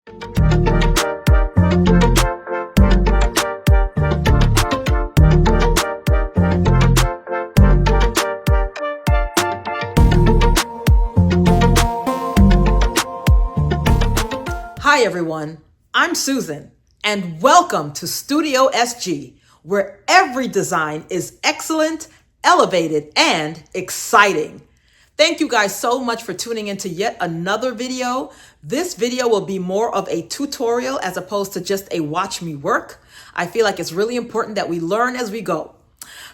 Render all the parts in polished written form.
Hi everyone, I'm Susan, and welcome to Studio SG, where every design is excellent, elevated, and exciting. Thank you guys so much for tuning into yet another video. This video will be more of a tutorial as opposed to just a watch me work. I feel like it's really important that we learn as we go.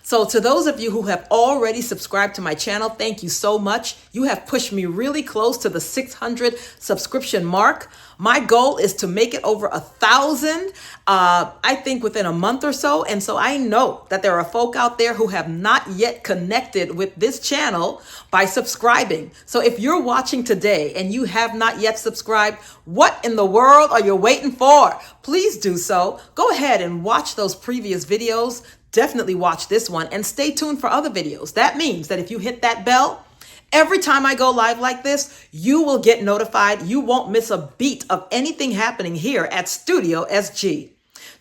So to those of you who have already subscribed to my channel, thank you so much. You have pushed me really close to the 600 subscription mark. My goal is to make it over 1,000, I think within a month or so. And so I know that there are folk out there who have not yet connected with this channel by subscribing. So if you're watching today and you have not yet subscribed, what in the world are you waiting for? Please do so. Go ahead and watch those previous videos. Definitely watch this one and stay tuned for other videos. That means that if you hit that bell, every time I go live like this, you will get notified. You won't miss a beat of anything happening here at Studio SG.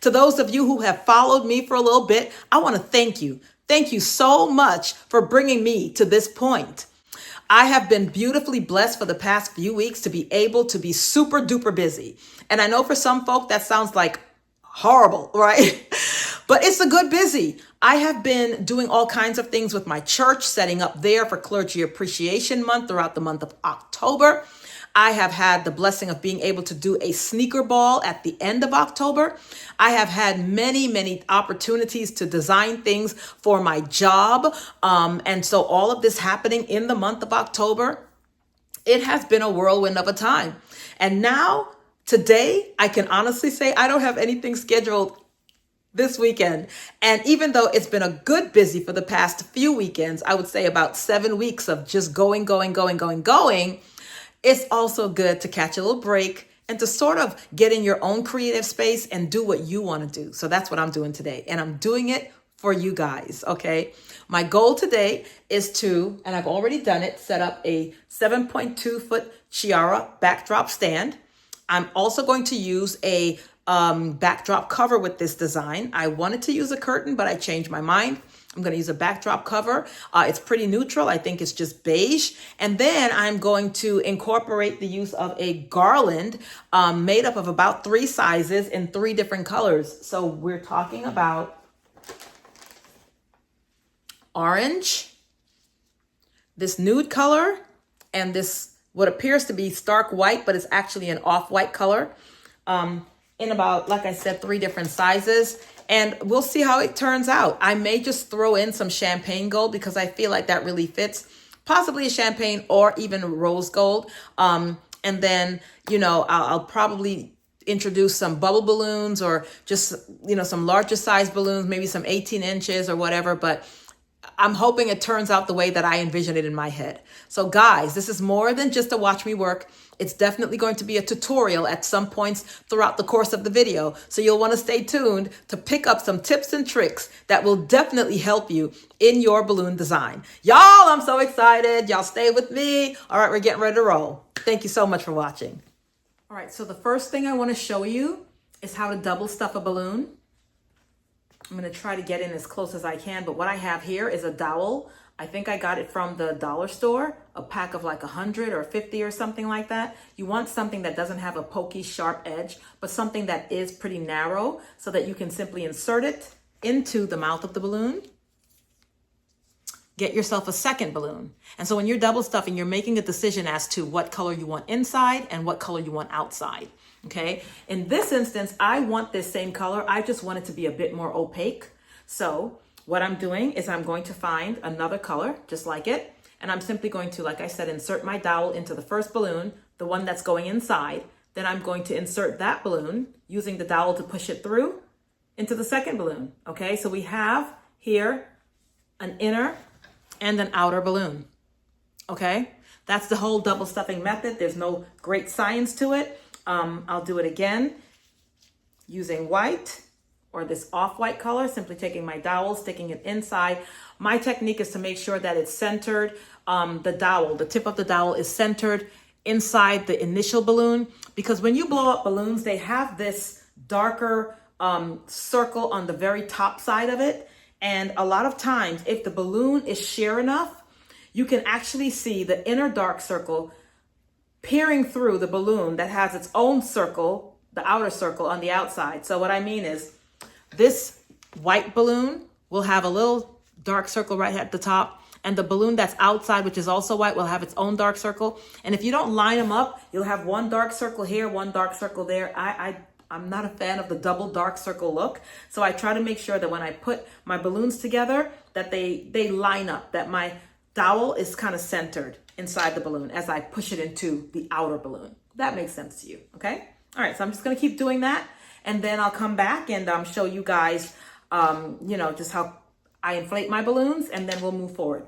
To those of you who have followed me for a little bit, I want to thank you. Thank you so much for bringing me to this point. I have been beautifully blessed for the past few weeks to be able to be super duper busy. And I know for some folk that sounds like horrible, right? But it's a good busy. I have been doing all kinds of things with my church, setting up there for Clergy Appreciation Month throughout the month of October. I have had the blessing of being able to do a sneaker ball at the end of October. I have had many opportunities to design things for my job. And so all of this happening in the month of October, it has been a whirlwind of a time. And now, today, I can honestly say I don't have anything scheduled this weekend. And even though it's been a good busy for the past few weekends, I would say about 7 weeks of just going, it's also good to catch a little break and to sort of get in your own creative space and do what you want to do. So that's what I'm doing today. And I'm doing it for you guys, okay? My goal today is to, and I've already done it, set up a 7.2 foot Chiara backdrop stand. I'm also going to use a backdrop cover with this design. I wanted to use a curtain, but I changed my mind. I'm going to use a backdrop cover. It's pretty neutral. I think it's just beige. And then I'm going to incorporate the use of a garland made up of about 3 sizes in 3 different colors. So we're talking about orange, this nude color, and this what appears to be stark white, but it's actually an off-white color. In about, like I said, 3 different sizes. And we'll see how it turns out. I may just throw in some champagne gold because I feel like that really fits. Possibly a champagne or even rose gold. And then, I'll probably introduce some bubble balloons or just, some larger size balloons, maybe some 18 inches or whatever. But I'm hoping it turns out the way that I envision it in my head. So guys, this is more than just a watch me work. It's definitely going to be a tutorial at some points throughout the course of the video. So you'll want to stay tuned to pick up some tips and tricks that will definitely help you in your balloon design. Y'all, I'm so excited. Y'all stay with me. All right, we're getting ready to roll. Thank you so much for watching. All right, so the first thing I want to show you is how to double stuff a balloon. I'm going to try to get in as close as I can, but what I have here is a dowel. I think I got it from the dollar store, a pack of like 100 or 50 or something like that. You want something that doesn't have a pokey, sharp edge, but something that is pretty narrow so that you can simply insert it into the mouth of the balloon. Get yourself a second balloon. And so when you're double stuffing, you're making a decision as to what color you want inside and what color you want outside. Okay, in this instance, I want this same color. I just want it to be a bit more opaque. So what I'm doing is I'm going to find another color just like it. And I'm simply going to, like I said, insert my dowel into the first balloon, the one that's going inside. Then I'm going to insert that balloon using the dowel to push it through into the second balloon. Okay, so we have here an inner and an outer balloon. Okay, that's the whole double stuffing method. There's no great science to it. I'll do it again using white or this off-white color, simply taking my dowel, sticking it inside. My technique is to make sure that it's centered. The dowel, the tip of the dowel is centered inside the initial balloon, because when you blow up balloons, they have this darker circle on the very top side of it. And a lot of times, if the balloon is sheer enough, you can actually see the inner dark circle peering through the balloon that has its own circle, the outer circle on the outside. So what I mean is, this white balloon will have a little dark circle right at the top, and the balloon that's outside, which is also white, will have its own dark circle. And if you don't line them up, you'll have one dark circle here, one dark circle there. I'm not a fan of the double dark circle look. So I try to make sure that when I put my balloons together, that they line up, that my dowel is kind of centered inside the balloon as I push it into the outer balloon. That makes sense to you, okay? All right, so I'm just gonna keep doing that, and then I'll come back and show you guys, just how I inflate my balloons, and then we'll move forward.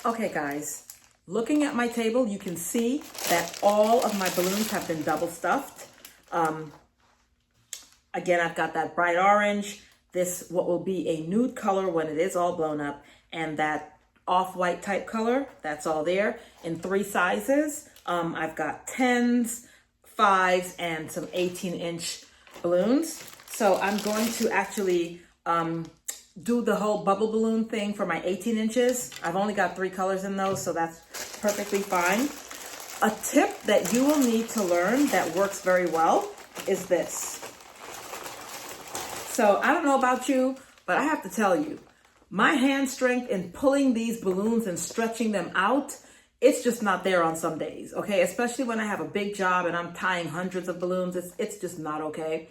Okay, guys, looking at my table, you can see that all of my balloons have been double stuffed. Again, I've got that bright orange, this what will be a nude color when it is all blown up, and that off-white type color, that's all there in 3 sizes. I've got 10s, 5s, and some 18-inch balloons. So I'm going to actually do the whole bubble balloon thing for my 18 inches. I've only got 3 colors in those, so that's perfectly fine. A tip that you will need to learn that works very well is this. So I don't know about you, but I have to tell you, my hand strength in pulling these balloons and stretching them out, it's just not there on some days, okay? Especially when I have a big job and I'm tying hundreds of balloons, it's just not okay.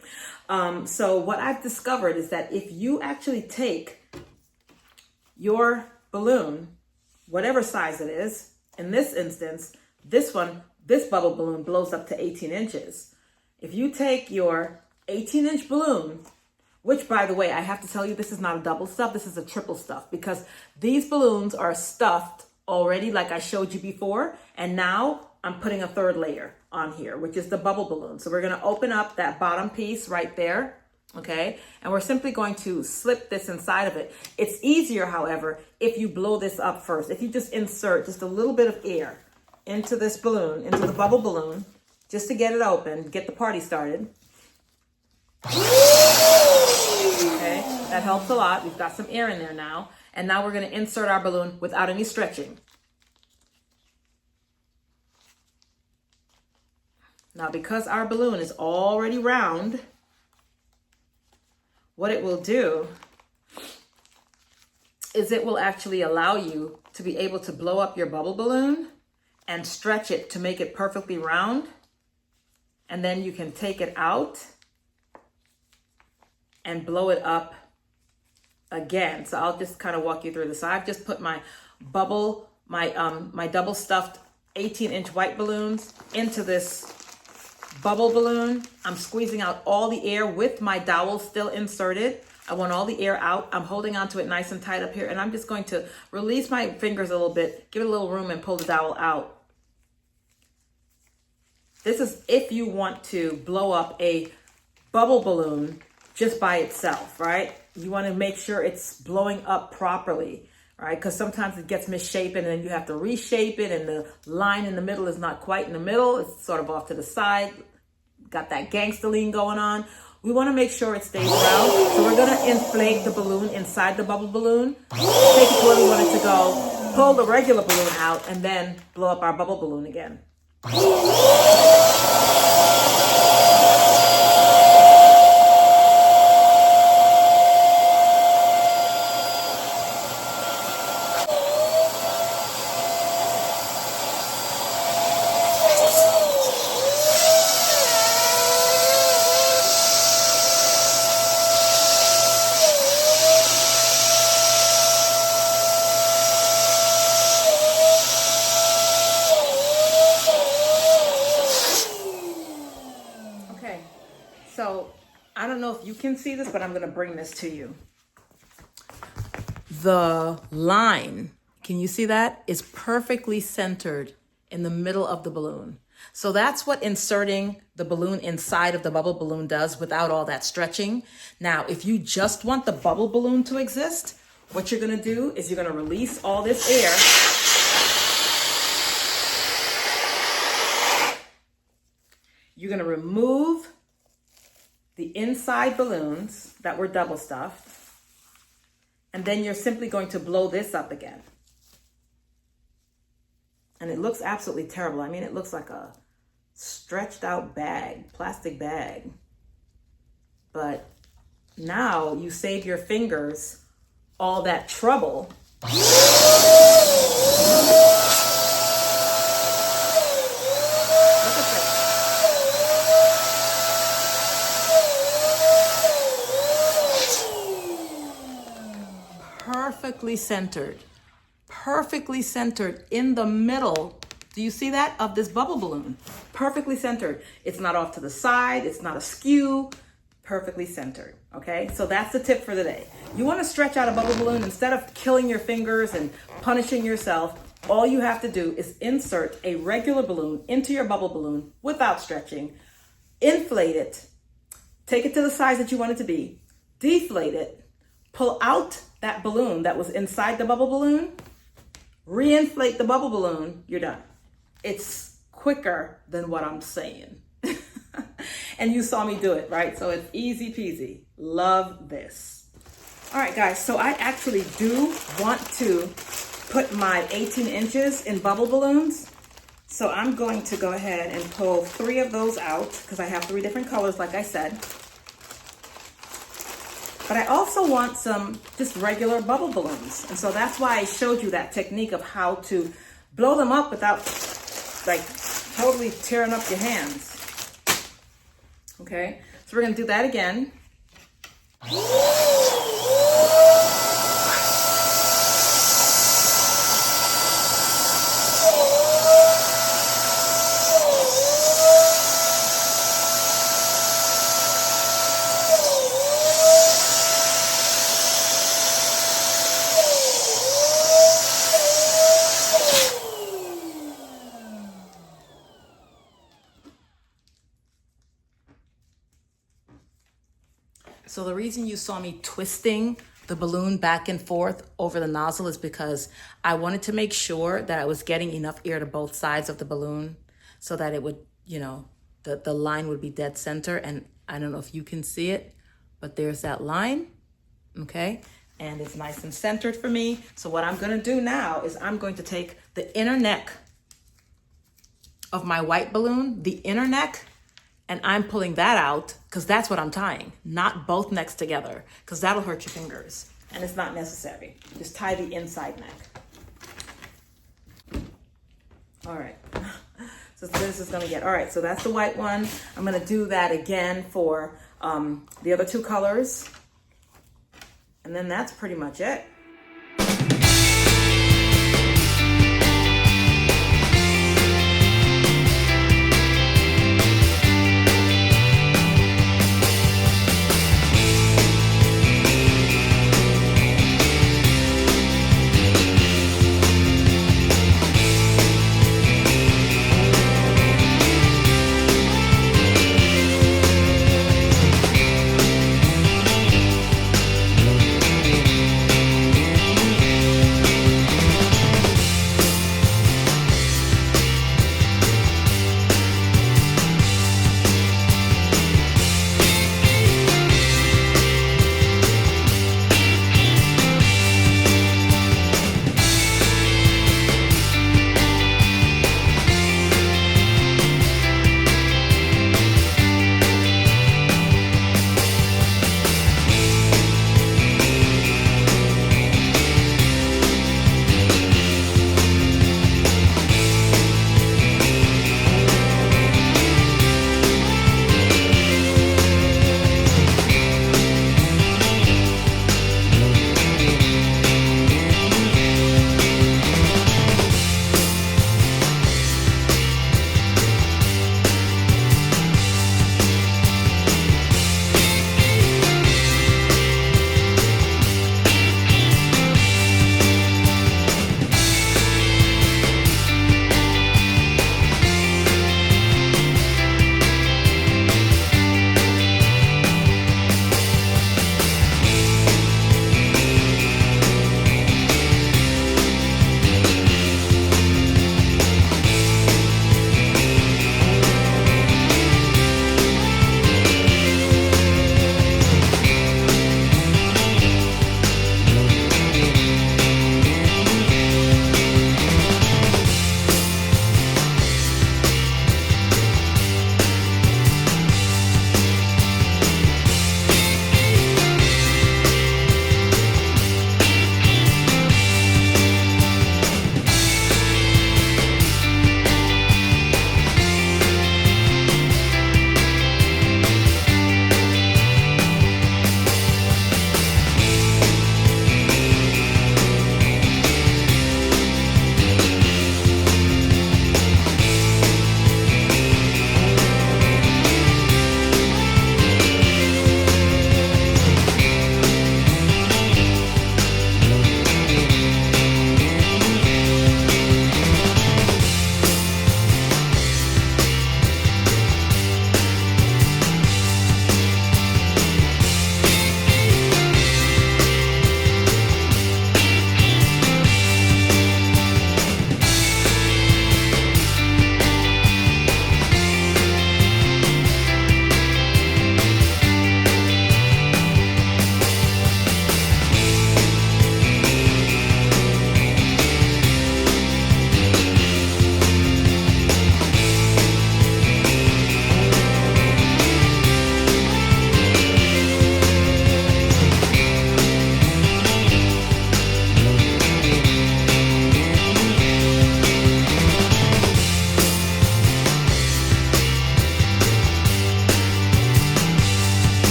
So what I've discovered is that if you actually take your balloon, whatever size it is, in this instance, this bubble balloon blows up to 18 inches. If you take your 18-inch balloon, which, by the way, I have to tell you, this is not a double stuff, this is a triple stuff, because these balloons are stuffed already like I showed you before, and now I'm putting a 3rd layer on here, which is the bubble balloon. So we're gonna open up that bottom piece right there, okay? And we're simply going to slip this inside of it. It's easier, however, if you blow this up first. If you just insert just a little bit of air into this balloon, into the bubble balloon, just to get it open, get the party started. Okay, that helps a lot. We've got some air in there now. And now we're going to insert our balloon without any stretching. Now, because our balloon is already round, what it will do is it will actually allow you to be able to blow up your bubble balloon and stretch it to make it perfectly round. And then you can take it out and blow it up again. So I'll just kind of walk you through this. So I've just put my bubble, my double stuffed 18-inch white balloons into this bubble balloon. I'm squeezing out all the air with my dowel still inserted. I want all the air out. I'm holding onto it nice and tight up here, and I'm just going to release my fingers a little bit, give it a little room, and pull the dowel out. This is if you want to blow up a bubble balloon just by itself, right? You want to make sure it's blowing up properly, right? Because sometimes it gets misshapen and then you have to reshape it, and the line in the middle is not quite in the middle. It's sort of off to the side. Got that gangster lean going on. We want to make sure it stays round. So we're going to inflate the balloon inside the bubble balloon, take it to where we want it to go, pull the regular balloon out, and then blow up our bubble balloon again. So I don't know if you can see this, but I'm going to bring this to you. The line, can you see that? Is perfectly centered in the middle of the balloon. So that's what inserting the balloon inside of the bubble balloon does without all that stretching. Now, if you just want the bubble balloon to exist, What you're gonna do is you're gonna release all this air. You're gonna remove the inside balloons that were double stuffed, and then you're simply going to blow this up again. And it looks absolutely terrible. I mean, it looks like a stretched out bag, plastic bag. But now you save your fingers all that trouble. Perfectly centered in the middle. Do you see that? Of this bubble balloon. Perfectly centered. It's not off to the side. It's not askew. Perfectly centered. Okay, so that's the tip for the day. You want to stretch out a bubble balloon instead of killing your fingers and punishing yourself. All you have to do is insert a regular balloon into your bubble balloon without stretching, inflate it, take it to the size that you want it to be, deflate it, pull out that balloon that was inside the bubble balloon, re-inflate the bubble balloon, you're done. It's quicker than what I'm saying. And you saw me do it, right? So it's easy peasy. Love this. All right, guys, so I actually do want to put my 18 inches in bubble balloons. So I'm going to go ahead and pull 3 of those out because I have 3 different colors, like I said. But I also want some just regular bubble balloons. And so that's why I showed you that technique of how to blow them up without like totally tearing up your hands. Okay, so we're gonna do that again. So the reason you saw me twisting the balloon back and forth over the nozzle is because I wanted to make sure that I was getting enough air to both sides of the balloon so that it would, you know, the line would be dead center. And I don't know if you can see it, but there's that line, okay? And it's nice and centered for me. So what I'm gonna do now is I'm going to take the inner neck of my white balloon, the inner neck, and I'm pulling that out because that's what I'm tying, not both necks together, because that'll hurt your fingers and it's not necessary. Just tie the inside neck. All right, so this is gonna get, all right, so that's the white one. I'm gonna do that again for the other 2 colors. And then that's pretty much it.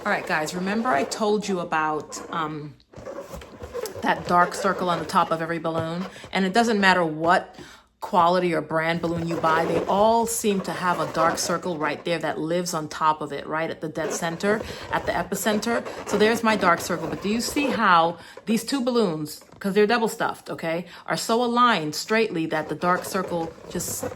All right, guys, remember I told you about that dark circle on the top of every balloon? And it doesn't matter what quality or brand balloon you buy, they all seem to have a dark circle right there that lives on top of it, right at the dead center, at the epicenter. So there's my dark circle. But do you see how these two balloons, because they're double stuffed, okay, are so aligned straightly that the dark circle just,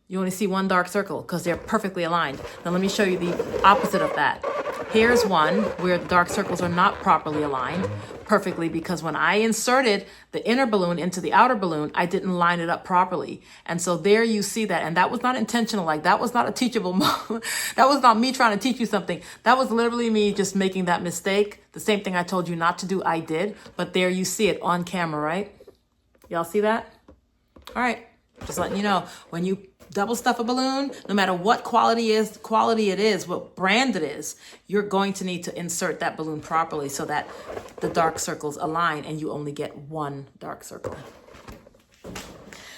you only see one dark circle because they're perfectly aligned. Now let me show you the opposite of that. Here's one where the dark circles are not properly aligned perfectly because when I inserted the inner balloon into the outer balloon, I didn't line it up properly. And so there you see that. And that was not intentional. Like, that was not a teachable moment. That was not me trying to teach you something. That was literally me just making that mistake. The same thing I told you not to do, I did. But there you see it on camera, right? Y'all see that? All right. Just letting you know, when you double stuff a balloon, no matter what quality it is, what brand it is, you're going to need to insert that balloon properly so that the dark circles align and you only get one dark circle.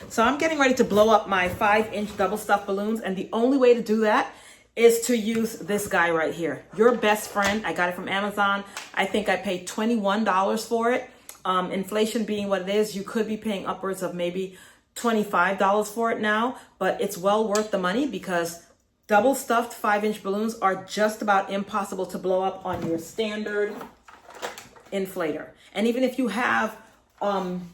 So I'm getting ready to blow up my 5-inch double stuffed balloons, and the only way to do that is to use this guy right here. Your Best Friend. I got it from Amazon. I think I paid $21 for it. Inflation being what it is, you could be paying upwards of maybe $25 for it now, but it's well worth the money because double stuffed 5-inch balloons are just about impossible to blow up on your standard inflator. And even if you have an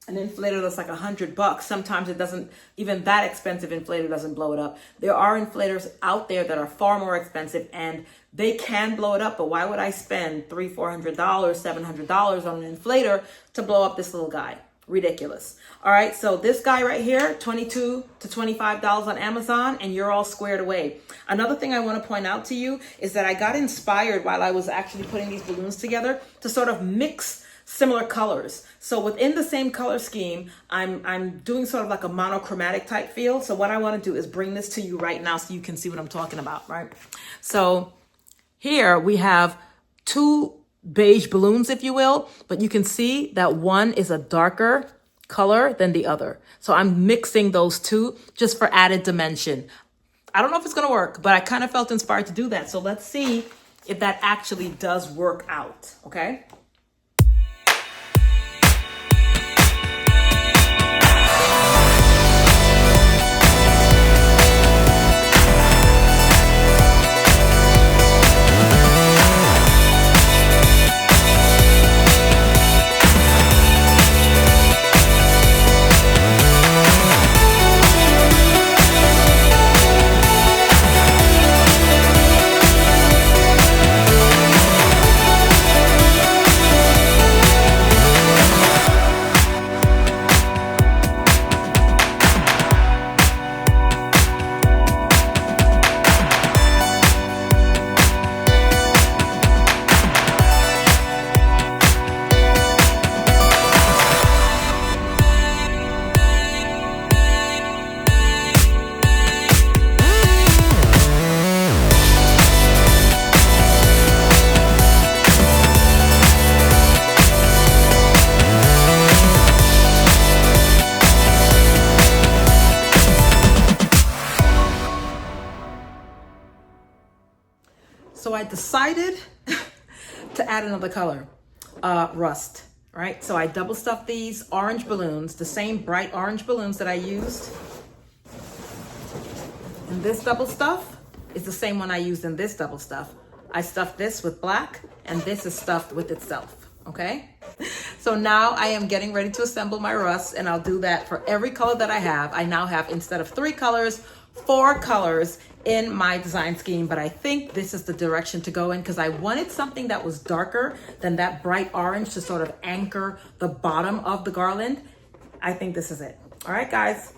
inflator that's like $100, sometimes it doesn't, even that expensive inflator doesn't blow it up. There are inflators out there that are far more expensive and they can blow it up, but why would I spend $300, $400, $700 on an inflator to blow up this little guy? Ridiculous. All right, so this guy right here, $22 to $25 on Amazon, and you're all squared away. Another thing I want to point out to you is that I got inspired while I was actually putting these balloons together to sort of mix similar colors. So within the same color scheme, I'm doing sort of like a monochromatic type feel. So what I want to do is bring this to you right now so you can see what I'm talking about, right? So here we have two beige balloons, if you will, but you can see that one is a darker color than the other. So I'm mixing those two just for added dimension. I don't know if it's going to work, but I kind of felt inspired to do that. So let's see if that actually does work out. Okay. So I decided to add another color, rust, right? So I double stuffed these orange balloons, the same bright orange balloons that I used. And this double stuff is the same one I used in this double stuff. I stuffed this with black and this is stuffed with itself, okay? So now I am getting ready to assemble my rust, and I'll do that for every color that I have. I now have, instead of 3 colors, 4 colors in my design scheme, but I think this is the direction to go in because I wanted something that was darker than that bright orange to sort of anchor the bottom of the garland. I think this is it. All right, guys.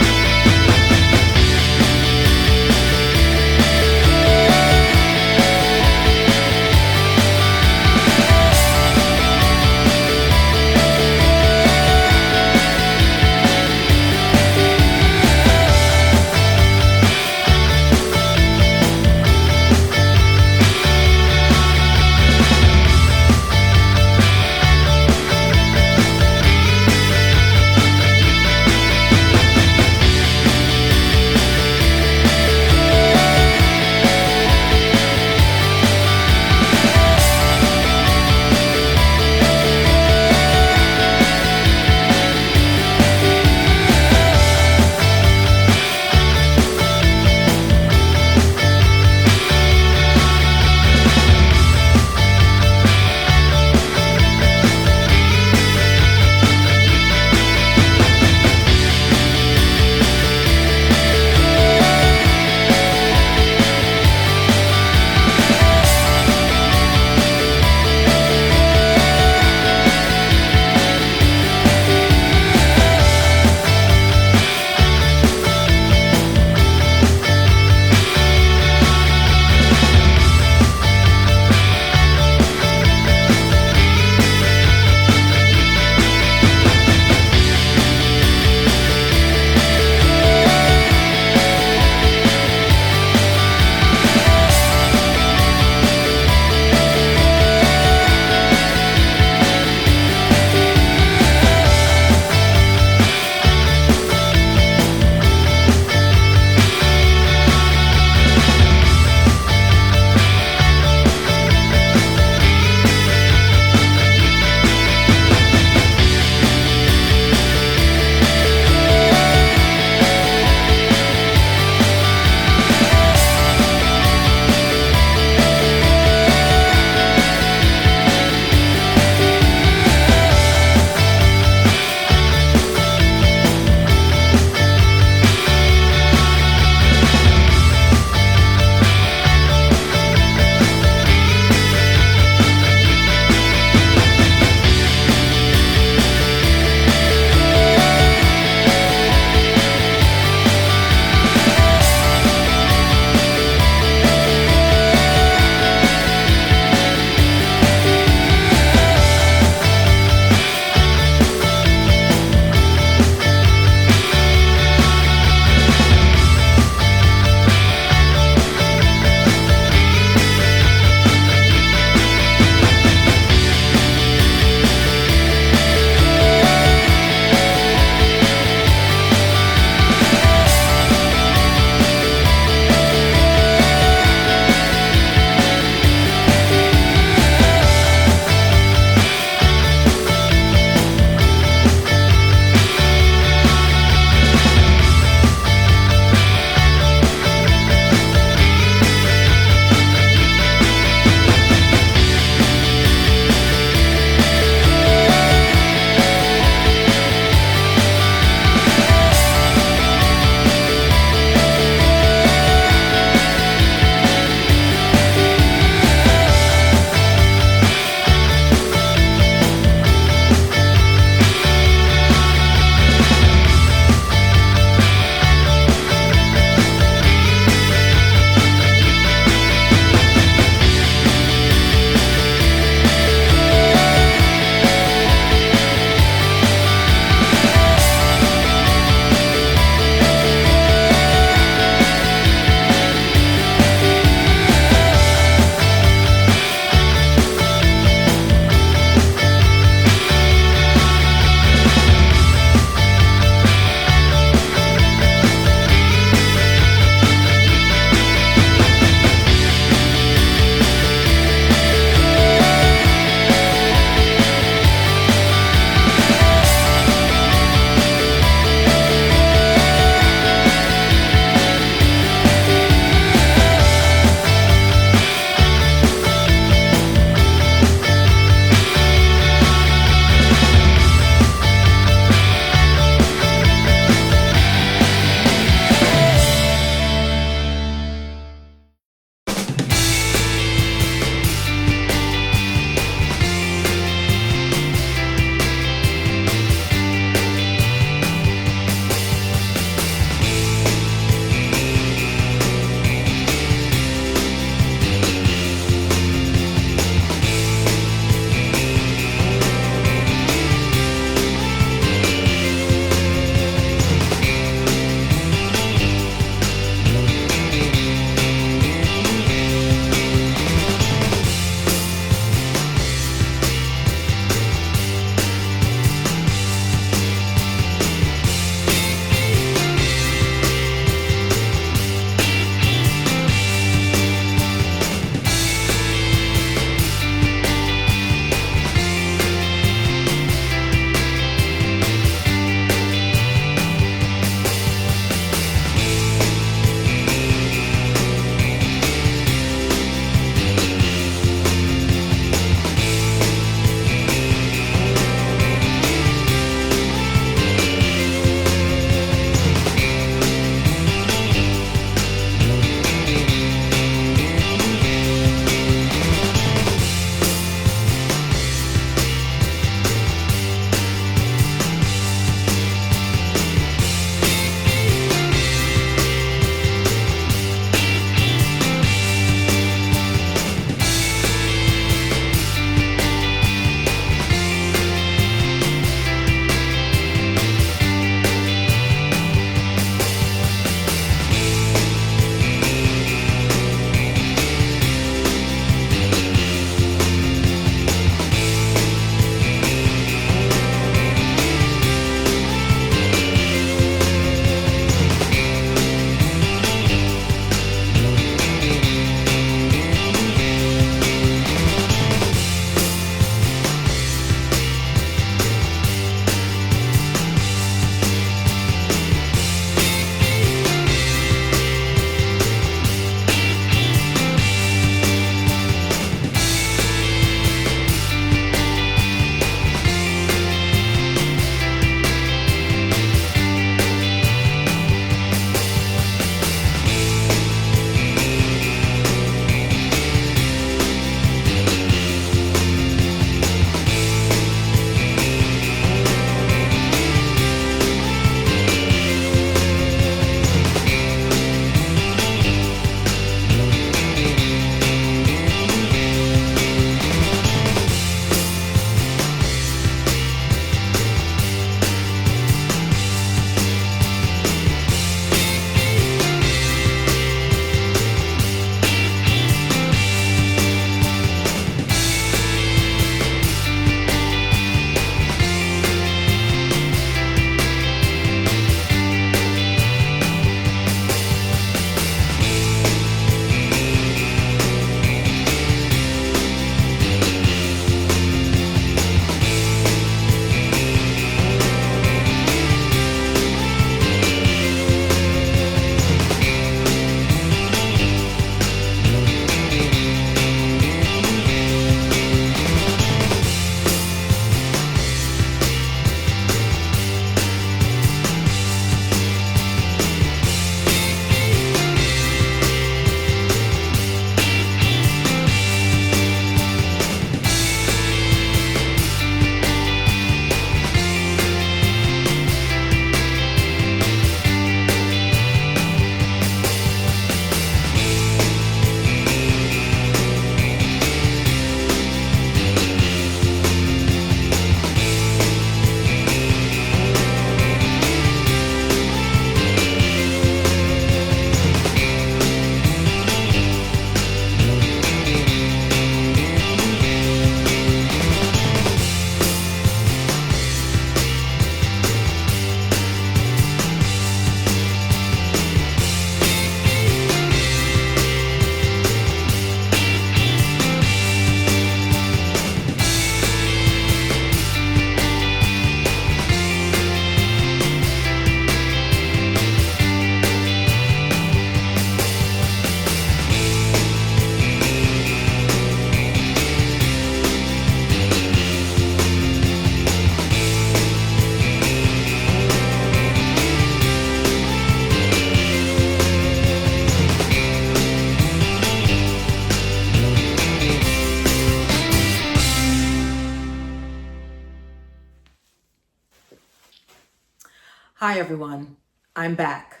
Hi everyone, I'm back.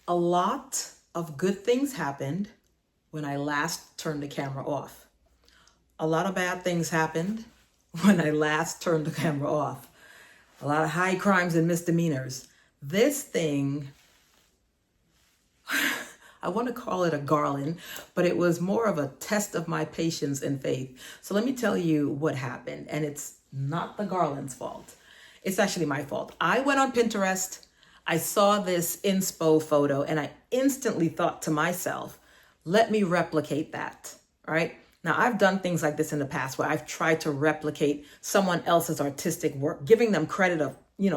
A lot of good things happened when I last turned the camera off. A lot of bad things happened when I last turned the camera off. A lot of high crimes and misdemeanors. This thing, I want to call it a garland, but it was more of a test of my patience and faith. So let me tell you what happened, and it's not the garland's fault. It's actually my fault. I went on Pinterest, I saw this inspo photo, and I instantly thought to myself, let me replicate that, right? Now, I've done things like this in the past where I've tried to replicate someone else's artistic work, giving them credit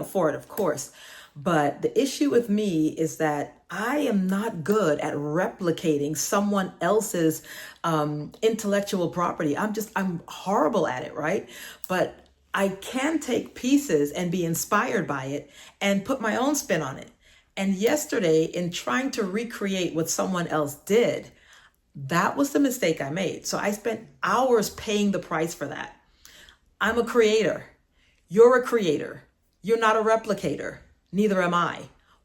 for it, of course. But the issue with me is that I am not good at replicating someone else's intellectual property. I'm horrible at it, right? But I can take pieces and be inspired by it and put my own spin on it. And yesterday, in trying to recreate what someone else did, that was the mistake I made. So I spent hours paying the price for that. I'm a creator. You're a creator. You're not a replicator. Neither am I.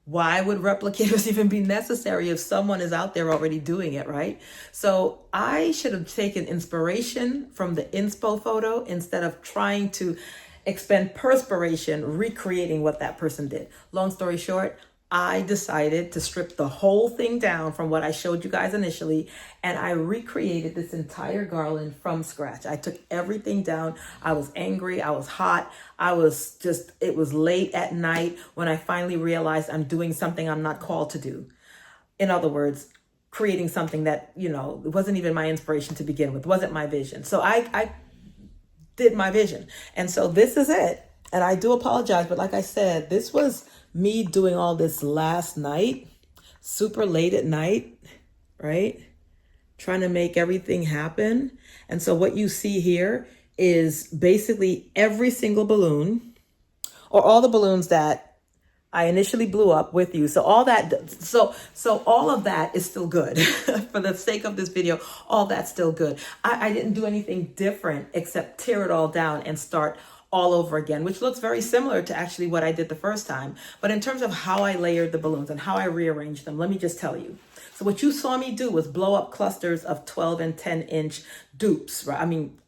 Why would replicators even be necessary if someone is out there already doing it, right? So I should have taken inspiration from the inspo photo instead of trying to expend perspiration recreating what that person did. Long story short, I decided to strip the whole thing down from what I showed you guys initially, and I recreated this entire garland from scratch. I took everything down. I was angry. I was hot. It was late at night when I finally realized I'm doing something I'm not called to do. In other words, creating something that, it wasn't even my inspiration to begin with, wasn't my vision. So I did my vision. And so this is it. And I do apologize, but like I said, this was me doing all this last night, super late at night, right? Trying to make everything happen. And so what you see here is basically every single balloon, or all the balloons that I initially blew up with you. So all of that is still good. For the sake of this video, all that's still good. I didn't do anything different except tear it all down and start all over again, which looks very similar to actually what I did the first time. But in terms of how I layered the balloons and how I rearranged them, let me just tell you. So what you saw me do was blow up clusters of 12 and 10 inch dupes, right?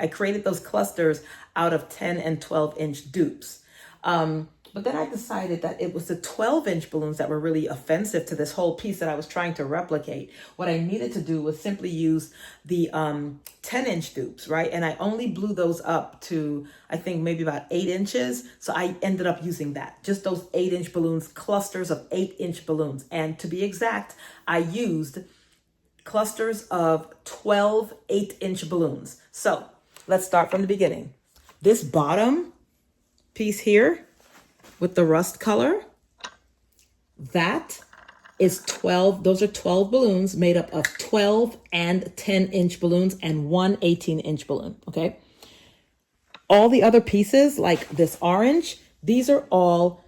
I created those clusters out of 10 and 12 inch dupes. But then I decided that it was the 12-inch balloons that were really offensive to this whole piece that I was trying to replicate. What I needed to do was simply use the 10-inch dupes, right? And I only blew those up to, I think, maybe about 8 inches. So I ended up using that, just those 8-inch balloons, clusters of 8-inch balloons. And to be exact, I used clusters of 12 8-inch balloons. So let's start from the beginning. This bottom piece here, with the rust color, that is 12. Those are 12 balloons made up of 12 and 10-inch balloons and one 18-inch balloon, okay? All the other pieces, like this orange, these are all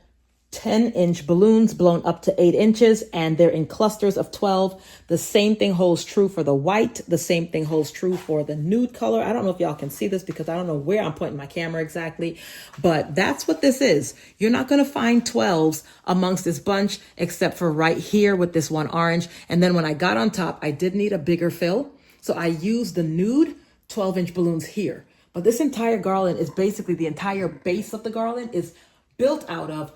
10-inch balloons blown up to 8 inches, and they're in clusters of 12. The same thing holds true for the white. The same thing holds true for the nude color. I don't know if y'all can see this because I don't know where I'm pointing my camera exactly, but that's what this is. You're not going to find 12s amongst this bunch except for right here with this one orange. And then when I got on top, I did need a bigger fill. So I used the nude 12-inch balloons here. But this entire garland is basically the entire base of the garland is built out of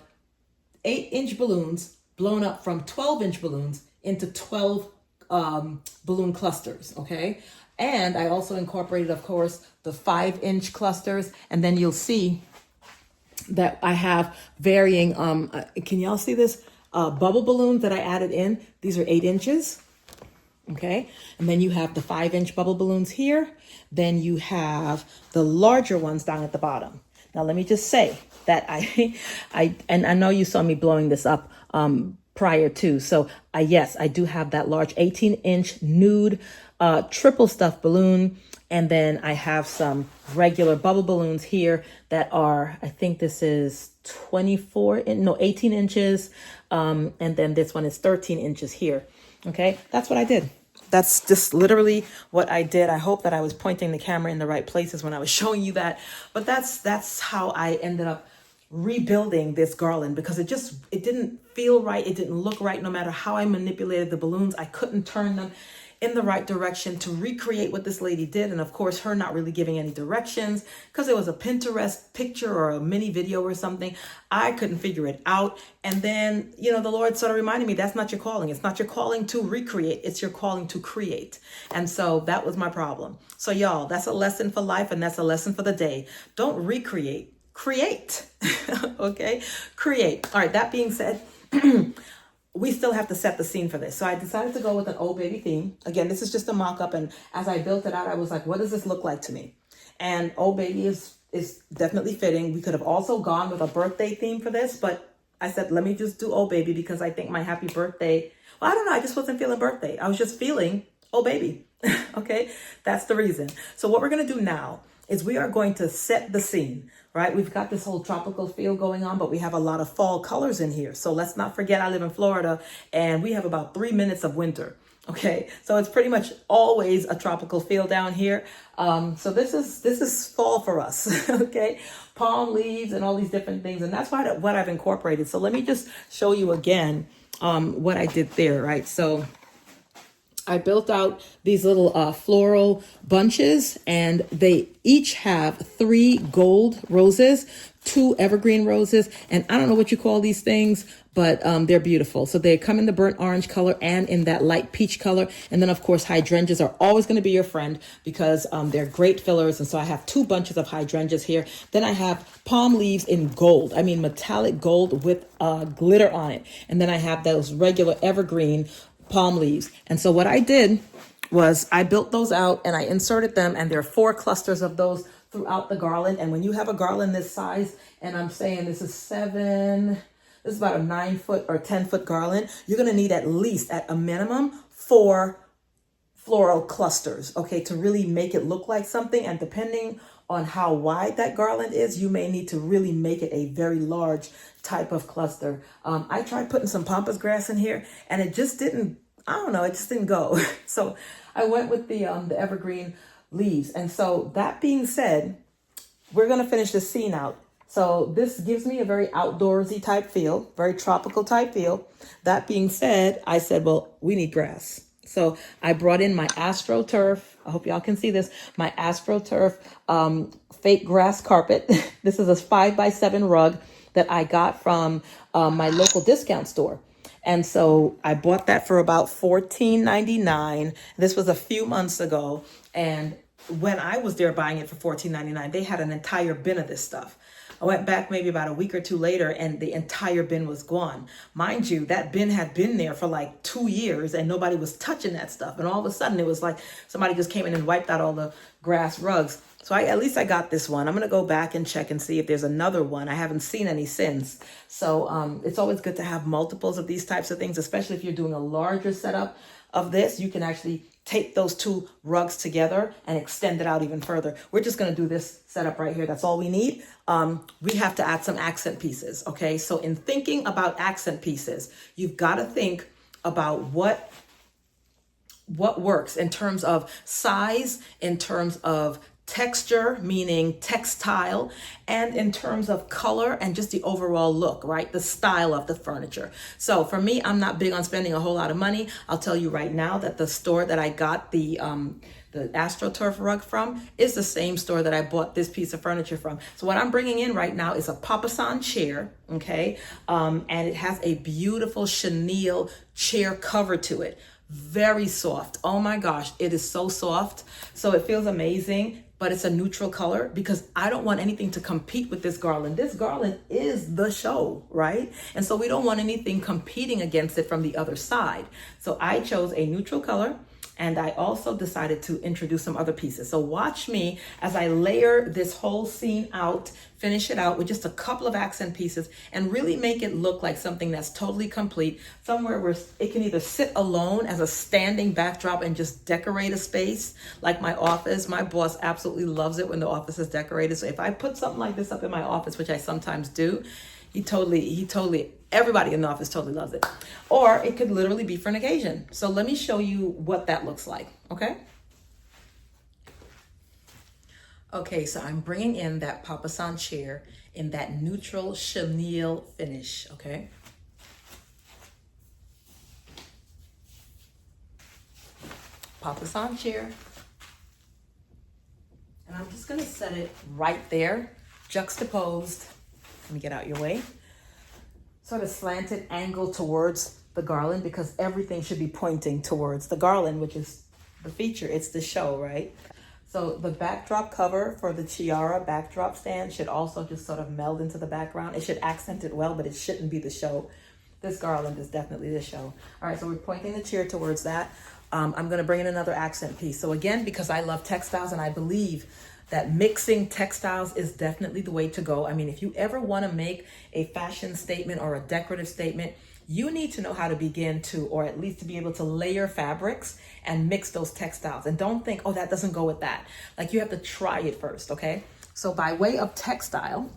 8-inch balloons blown up from 12-inch balloons into 12 balloon clusters, okay? And I also incorporated, of course, the 5-inch clusters. And then you'll see that I have varying, can y'all see this? Bubble balloons that I added in. These are 8 inches, okay? And then you have the 5-inch bubble balloons here. Then you have the larger ones down at the bottom. Now, let me just say that I know you saw me blowing this up prior to. So yes, I do have that large 18-inch nude triple stuff balloon. And then I have some regular bubble balloons here that are, I think this is 18 inches. And then this one is 13 inches here. Okay, that's what I did. That's just literally what I did. I hope that I was pointing the camera in the right places when I was showing you that. But that's how I ended up rebuilding this garland because it didn't feel right. It didn't look right. No matter how I manipulated the balloons, I couldn't turn them in the right direction to recreate what this lady did. And of course, her not really giving any directions because it was a Pinterest picture or a mini video or something. I couldn't figure it out. And then, you know, the Lord sort of reminded me, that's not your calling. It's not your calling to recreate. It's your calling to create. And so that was my problem. So y'all, that's a lesson for life. And that's a lesson for the day. Don't recreate, create. Okay. Create. All right. That being said, we still have to set the scene for this. So I decided to go with an old baby theme. Again, this is just a mock-up. And as I built it out, I was like, what does this look like to me? And old baby is definitely fitting. We could have also gone with a birthday theme for this, but I said, let me just do old baby because I think my happy birthday, well, I don't know. I just wasn't feeling birthday. I was just feeling old baby. Okay. That's the reason. So what we're going to do now is we are going to set the scene, right? We've got this whole tropical feel going on, but we have a lot of fall colors in here. So let's not forget I live in Florida and we have about 3 minutes of winter. Okay, so it's pretty much always a tropical feel down here. So this is fall for us. Okay, palm leaves and all these different things, and that's what I've incorporated. So let me just show you again what I did there, right? So I built out these little floral bunches, and they each have 3 gold roses, 2 evergreen roses, and I don't know what you call these things, but they're beautiful. So they come in the burnt orange color and in that light peach color. And then of course, hydrangeas are always going to be your friend because they're great fillers. And so I have 2 bunches of hydrangeas here. Then I have palm leaves in gold. I mean, metallic gold with glitter on it. And then I have those regular evergreen palm leaves. And so what I did was I built those out and I inserted them, and there are 4 clusters of those throughout the garland. And when you have a garland this size, and I'm saying this is about a 9-foot or 10-foot garland, you're going to need at least at a minimum 4 floral clusters, okay, to really make it look like something. And depending on how wide that garland is, you may need to really make it a very large type of cluster. I tried putting some pampas grass in here and it just didn't, I don't know, it just didn't go. So I went with the evergreen leaves. And so that being said, we're going to finish this scene out. So this gives me a very outdoorsy type feel, very tropical type feel. That being said, I said, well, we need grass. So I brought in my astroturf. I hope y'all can see this. My astroturf fake grass carpet. This is a 5x7 rug that I got from my local discount store. And so I bought that for about $14.99. This was a few months ago. And when I was there buying it for $14.99, they had an entire bin of this stuff. I went back maybe about a week or 2 later and the entire bin was gone. Mind you, that bin had been there for like 2 years and nobody was touching that stuff. And all of a sudden it was like somebody just came in and wiped out all the grass rugs. So at least I got this one. I'm going to go back and check and see if there's another one. I haven't seen any since. So it's always good to have multiples of these types of things, especially if you're doing a larger setup of this. You can actually take those 2 rugs together and extend it out even further. We're just going to do this setup right here. That's all we need. We have to add some accent pieces. Okay. So in thinking about accent pieces, you've got to think about what works in terms of size, in terms of texture, meaning textile, and in terms of color and just the overall look, right? The style of the furniture. So for me, I'm not big on spending a whole lot of money. I'll tell you right now that the store that I got the astroturf rug from is the same store that I bought this piece of furniture from. So what I'm bringing in right now is a Papasan chair, okay? And it has a beautiful chenille chair cover to it. Very soft. Oh my gosh, it is so soft. So it feels amazing, but it's a neutral color because I don't want anything to compete with this garland. This garland is the show, right? And so we don't want anything competing against it from the other side. So I chose a neutral color. And I also decided to introduce some other pieces. So watch me as I layer this whole scene out, finish it out with just a couple of accent pieces and really make it look like something that's totally complete, somewhere where it can either sit alone as a standing backdrop and just decorate a space like my office. My boss absolutely loves it when the office is decorated. So if I put something like this up in my office, which I sometimes do, he totally, everybody in the office totally loves it. Or it could literally be for an occasion. So let me show you what that looks like, okay? Okay, so I'm bringing in that Papasan chair in that neutral chenille finish, okay? Papasan chair. And I'm just gonna set it right there, juxtaposed. Let me get out your way. Sort of slanted angle towards the garland, because everything should be pointing towards the garland, which is the feature, it's the show, right? So the backdrop cover for the Chiara backdrop stand should also just sort of meld into the background. It should accent it well, but it shouldn't be the show. This garland is definitely the show. All right, so we're pointing the chair towards that. I'm gonna bring in another accent piece. So again, because I love textiles and I believe that mixing textiles is definitely the way to go. I mean, if you ever wanna make a fashion statement or a decorative statement, you need to know how to begin to, or at least to be able to layer fabrics and mix those textiles. And don't think, oh, that doesn't go with that. Like, you have to try it first, okay? So by way of textile,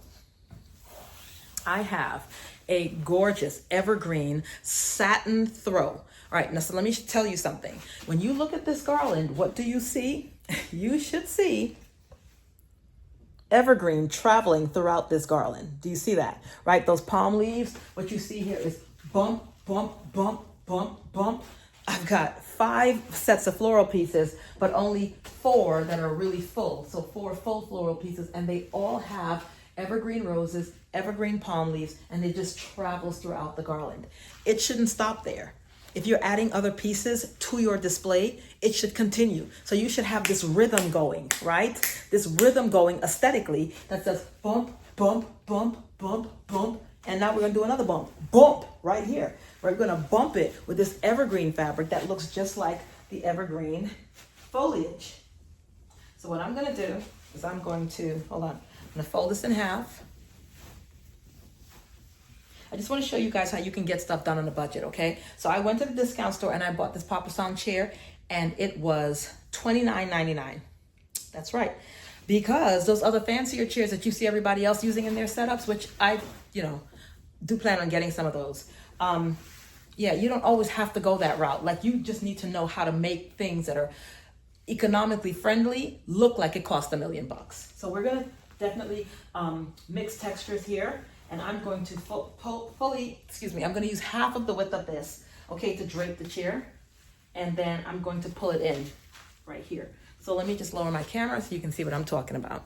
I have a gorgeous evergreen satin throw. All right, now, so let me tell you something. When you look at this garland, what do you see? You should see evergreen traveling throughout this garland. Do you see that? Right, those palm leaves, what you see here is bump, bump, bump, bump, bump. I've got 5 sets of floral pieces, but only 4 that are really full. So 4 full floral pieces, and they all have evergreen roses, evergreen palm leaves, and it just travels throughout the garland. It shouldn't stop there. If you're adding other pieces to your display, it should continue. So you should have this rhythm going, right? This rhythm going aesthetically that says bump, bump, bump, bump, bump. And now we're gonna do another bump, bump right here. We're gonna bump it with this evergreen fabric that looks just like the evergreen foliage. So what I'm gonna do is I'm going to, hold on, I'm gonna fold this in half. I just want to show you guys how you can get stuff done on a budget, okay? So I went to the discount store and I bought this Papasan chair, and it was $29.99. That's right. Because those other fancier chairs that you see everybody else using in their setups, which I, do plan on getting some of those. Yeah, you don't always have to go that route. Like, you just need to know how to make things that are economically friendly look like it cost $1 million. So we're gonna definitely mix textures here. And I'm going to I'm going to use half of the width of this, okay, to drape the chair. And then I'm going to pull it in right here. So let me just lower my camera so you can see what I'm talking about.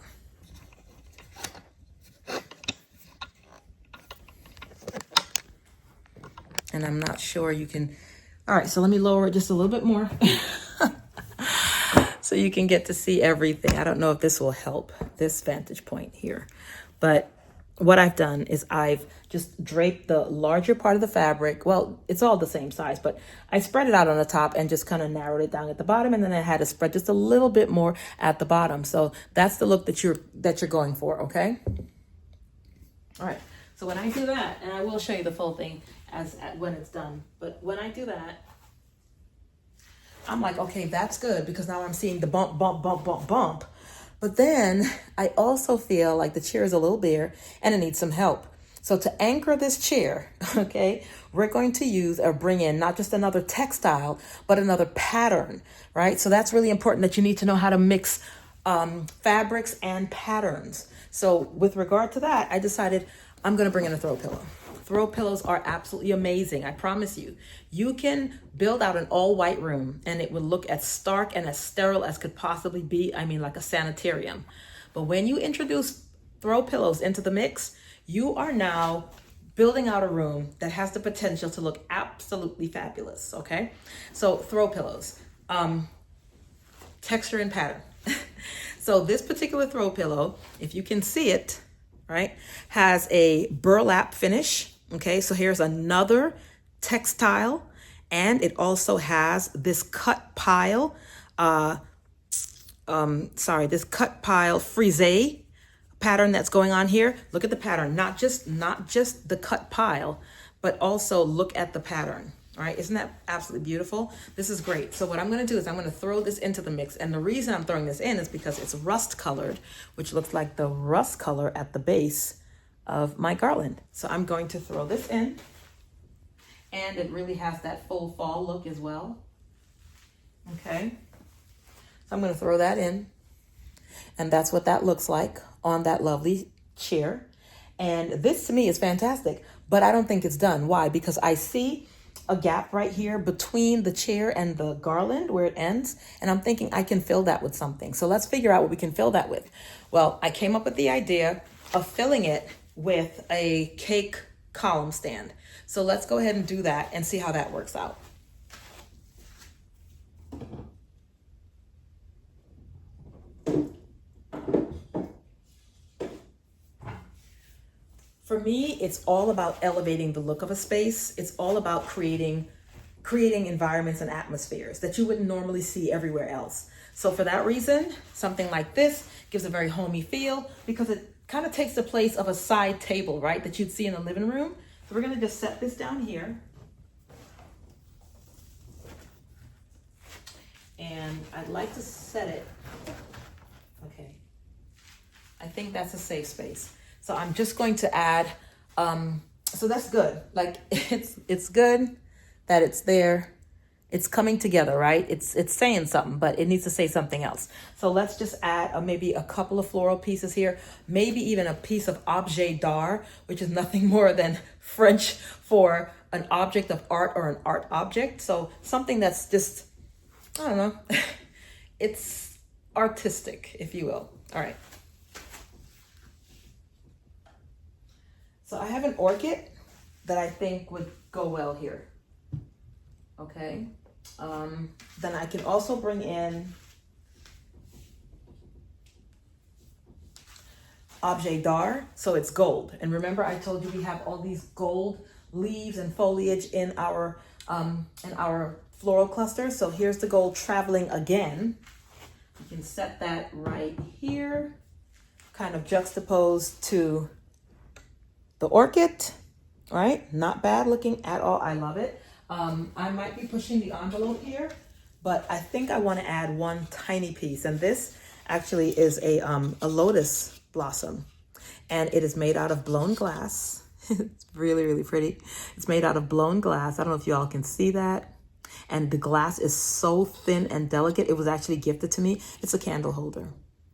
And I'm not sure you can, all right, so let me lower it just a little bit more so you can get to see everything. I don't know if this will help, this vantage point here, but what I've done is I've just draped the larger part of the fabric. Well, it's all the same size, but I spread it out on the top and just kind of narrowed it down at the bottom. And then I had to spread just a little bit more at the bottom. So that's the look that you're going for, okay? All right, so when I do that, and I will show you the full thing when it's done, but when I do that, I'm like, okay, that's good, because now I'm seeing the bump, bump, bump, bump, bump. But then I also feel like the chair is a little bare and it needs some help. So to anchor this chair, okay, we're going to use or bring in not just another textile, but another pattern, right? So that's really important, that you need to know how to mix fabrics and patterns. So with regard to that, I decided I'm going to bring in a throw pillow. Throw pillows are absolutely amazing. I promise you. You can build out an all white room and it would look as stark and as sterile as could possibly be. I mean, like a sanitarium. But when you introduce throw pillows into the mix, you are now building out a room that has the potential to look absolutely fabulous, okay? So throw pillows, texture and pattern. So this particular throw pillow, if you can see it, right, has a burlap finish. Okay, so here's another textile, and it also has this cut pile, this cut pile frise pattern that's going on here. Look at the pattern, not just the cut pile, but also look at the pattern. All right, isn't that absolutely beautiful? This is great. So what I'm gonna do is I'm gonna throw this into the mix, and the reason I'm throwing this in is because it's rust colored, which looks like the rust color at the base of my garland. So I'm going to throw this in, and it really has that full fall look as well. Okay, so I'm going to throw that in. And that's what that looks like on that lovely chair. And this to me is fantastic, but I don't think it's done. Why? Because I see a gap right here between the chair and the garland where it ends. And I'm thinking I can fill that with something. So let's figure out what we can fill that with. Well, I came up with the idea of filling it with a cake column stand. So let's go ahead and do that and see how that works out. For me, it's all about elevating the look of a space. It's all about creating environments and atmospheres that you wouldn't normally see everywhere else. So for that reason, something like this gives a very homey feel because it kind of takes the place of a side table, right, that you'd see in the living room. So we're gonna just set this down here. And I'd like to set it, okay. I think that's a safe space. So I'm just going to add, so that's good. Like it's good that it's there. It's coming together, right? It's saying something, but it needs to say something else. So let's just add maybe a couple of floral pieces here, maybe even a piece of objet d'art, which is nothing more than French for an object of art or an art object. So something that's just, I don't know, it's artistic, if you will. All right. So I have an orchid that I think would go well here. Okay. Then I can also bring in objet d'art, so it's gold. And remember, I told you we have all these gold leaves and foliage in our floral cluster. So here's the gold traveling again. You can set that right here, kind of juxtaposed to the orchid, right? Not bad looking at all. I love it. I might be pushing the envelope here, but I think I want to add one tiny piece. And this actually is a lotus blossom, and it is made out of blown glass. It's really, really pretty. It's made out of blown glass. I don't know if you all can see that. And the glass is so thin and delicate. It was actually gifted to me. It's a candle holder.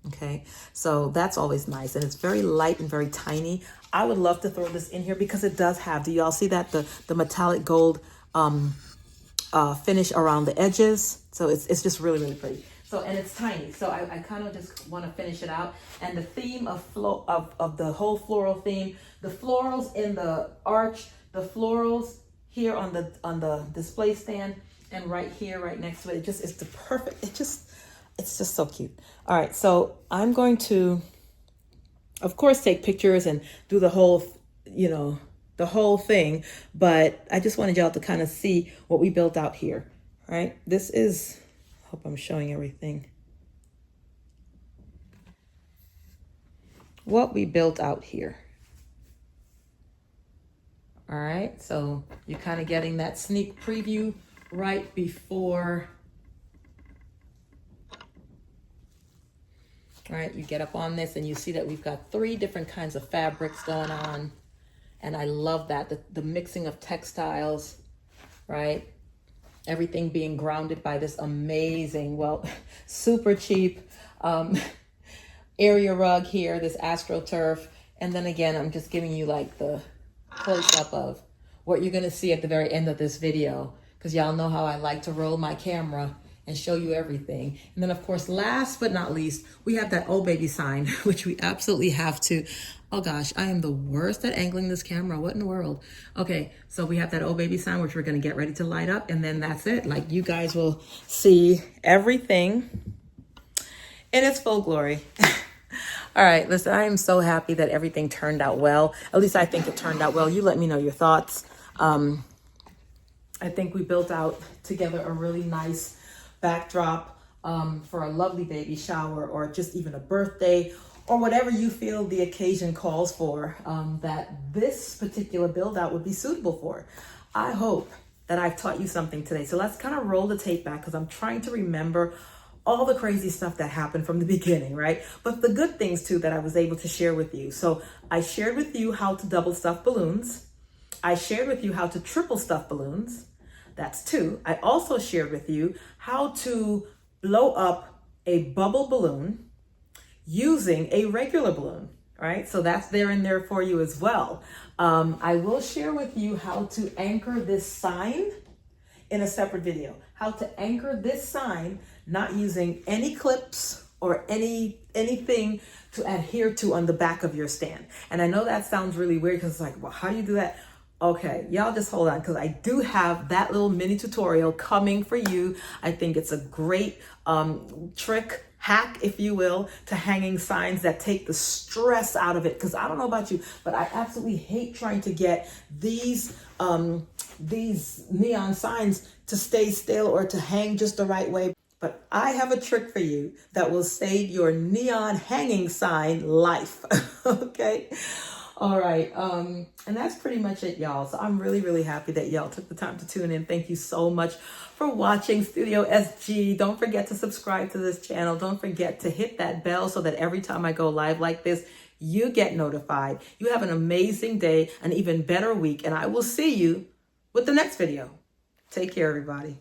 Okay, so that's always nice, and it's very light and very tiny. I would love to throw this in here because it does have, do y'all see that, the metallic gold finish around the edges? So it's just really, really pretty. So, and it's tiny, so I kind of just want to finish it out. And the theme of the whole floral theme, the florals in the arch, the florals here on the display stand, and right here, right next to it, it's the perfect, it's just so cute. All right, so I'm going to, of course, take pictures and do the whole, the whole thing, but I just wanted y'all to kind of see what we built out here, right? This is, hope I'm showing everything. What we built out here. All right, so you're kind of getting that sneak preview right before, right? You get up on this and you see that we've got 3 different kinds of fabrics going on. And I love that, the mixing of textiles, right? Everything being grounded by this amazing, well, super cheap area rug here, this astroturf. And then again, I'm just giving you like the close up of what you're gonna see at the very end of this video, because y'all know how I like to roll my camera and show you everything. And then of course, last but not least, we have that oh baby sign, which we absolutely have to, oh gosh, I am the worst at angling this camera. What in the world? Okay, so we have that oh baby sign, which we're gonna get ready to light up, and then that's it. Like, you guys will see everything in its full glory. All right, listen, I am so happy that everything turned out well. At least I think it turned out well. You let me know your thoughts. I think we built out together a really nice backdrop for a lovely baby shower, or just even a birthday, or whatever you feel the occasion calls for, that this particular build out would be suitable for. I hope that I've taught you something today. So let's kind of roll the tape back, because I'm trying to remember all the crazy stuff that happened from the beginning, right? But the good things too that I was able to share with you. So I shared with you how to double stuff balloons. I shared with you how to triple stuff balloons. That's 2. I also shared with you how to blow up a bubble balloon using a regular balloon. Right, so that's there in there for you as well. I will share with you how to anchor this sign in a separate video. How to anchor this sign, not using any clips or anything to adhere to on the back of your stand. And I know that sounds really weird because it's like, well, how do you do that? Okay, y'all just hold on, because I do have that little mini tutorial coming for you. I think it's a great trick, hack, if you will, to hanging signs that take the stress out of it. Because I don't know about you, but I absolutely hate trying to get these neon signs to stay still or to hang just the right way. But I have a trick for you that will save your neon hanging sign life. Okay. All right. And that's pretty much it, y'all. So I'm really, really happy that y'all took the time to tune in. Thank you so much for watching Studio SG. Don't forget to subscribe to this channel. Don't forget to hit that bell so that every time I go live like this, you get notified. You have an amazing day, an even better week, and I will see you with the next video. Take care, everybody.